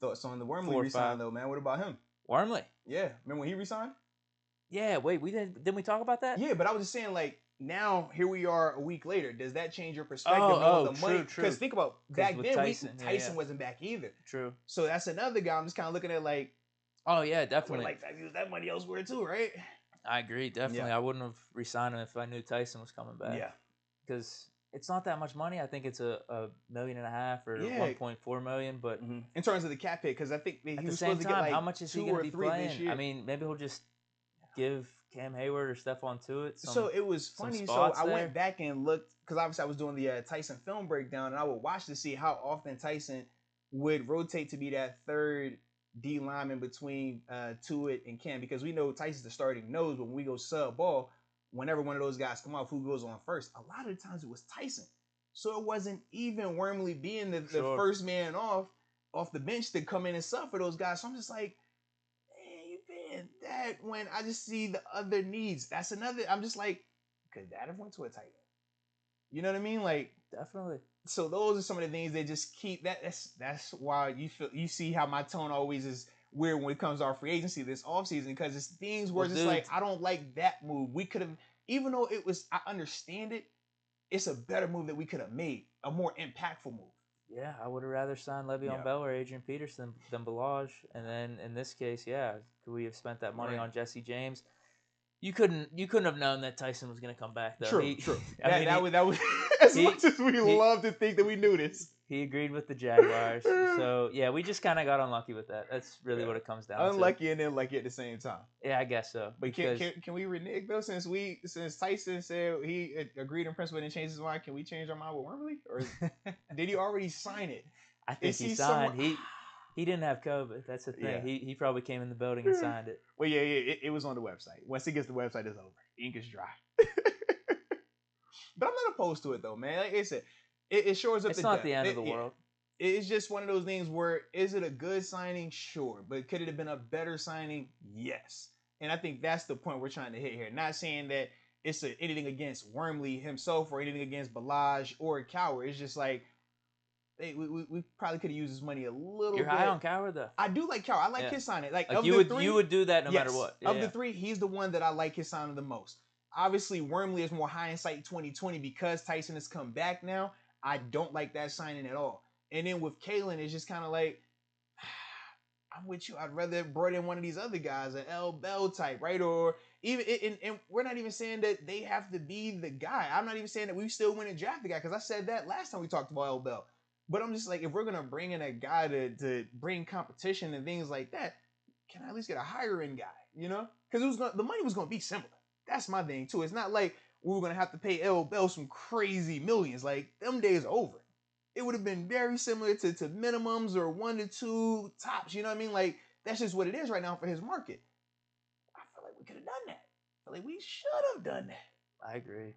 Thoughts on the Wormley 4 or 5. resign though, man? What about him? Wormley. Yeah, remember when he resigned? Yeah, wait, didn't we talk about that? Yeah, but I was just saying, like, now here we are a week later. Does that change your perspective knowing Oh, the money? true. Because think about Because back with then, Tyson, Tyson yeah. wasn't back either. True. So that's another guy I'm just kind of looking at like, Oh yeah, I would definitely. like to use that money elsewhere too, right? I agree, definitely. Yeah. I wouldn't have resigned him if I knew Tyson was coming back. Yeah. Because it's not that much money. I think it's a $1.5 million or Yeah. 1.4 million. But in terms of the cap hit, because I think he at was the supposed same to get time, like how much is he 2 going or to be 3 this playing? year. I mean, maybe he'll just give Cam Hayward or Stephon Tuitt some. So it was funny. So I went back and looked because obviously I was doing the Tyson film breakdown, and I would watch to see how often Tyson would rotate to be that third D lineman between Tuitt and Cam, because we know Tyson's the starting nose, but when we go sub ball, whenever one of those guys come off, who goes on first? A lot of the times it was Tyson. So it wasn't even Wormley being the first man off the bench to come in and sub for those guys. So I'm just like, that when I just see the other needs. That's another. I'm just like, could that have went to a tight end? You know what I mean? Like, definitely. So those are some of the things they just keep. That's why you see how my tone always is weird when it comes to our free agency this offseason, because it's things where just like, I don't like that move. We could have, even though it was, I understand it, it's a better move that we could have made, a more impactful move. Yeah, I would have rather signed Le'Veon Bell or Adrian Peterson than Balaj. And then in this case, could we have spent that money on Jesse James? You couldn't have known that Tyson was going to come back, though. True. That was as much as we love to think that we knew this. He agreed with the Jaguars. So, yeah, we just kind of got unlucky with that. That's really what it comes down to. Unlucky and then lucky at the same time. Yeah, I guess so. But can we renege, though, since Tyson said he agreed in principle and changed his mind, can we change our mind with Wormley? Or did he already sign it? I think he signed. He didn't have COVID. That's the thing. Yeah. He probably came in the building and signed it. Well, yeah, it was on the website. Once he gets the website, it's over. Ink is dry. But I'm not opposed to it, though, man. Like I said, it shores up the depth. It's not the end of the world. It's just one of those things where, is it a good signing? Sure. But could it have been a better signing? Yes. And I think that's the point we're trying to hit here. Not saying that it's anything against Wormley himself or anything against Balaj or Coward. It's just like, hey, we probably could have used this money a little bit. You're high on Coward, though. I do like Coward. I like his signing. Like you would do that no matter what. Yeah, of the three, he's the one that I like his signing the most. Obviously, Wormley is more hindsight 2020 because Tyson has come back now. I don't like that signing at all. And then with Kalen, it's just kind of like, I'm with you. I'd rather brought in one of these other guys, an L. Bell type, right? Or even, and we're not even saying that they have to be the guy. I'm not even saying that we still went and draft the guy, because I said that last time we talked about L. Bell. But I'm just like, if we're going to bring in a guy to bring competition and things like that, can I at least get a higher end guy, you know? Because the money was going to be similar. That's my thing, too. It's not like we were going to have to pay L. Bell some crazy millions. Like, them days are over. It would have been very similar to minimums or 1 to 2 tops, you know what I mean? Like, that's just what it is right now for his market. I feel like we could have done that. I feel like we should have done that. I agree.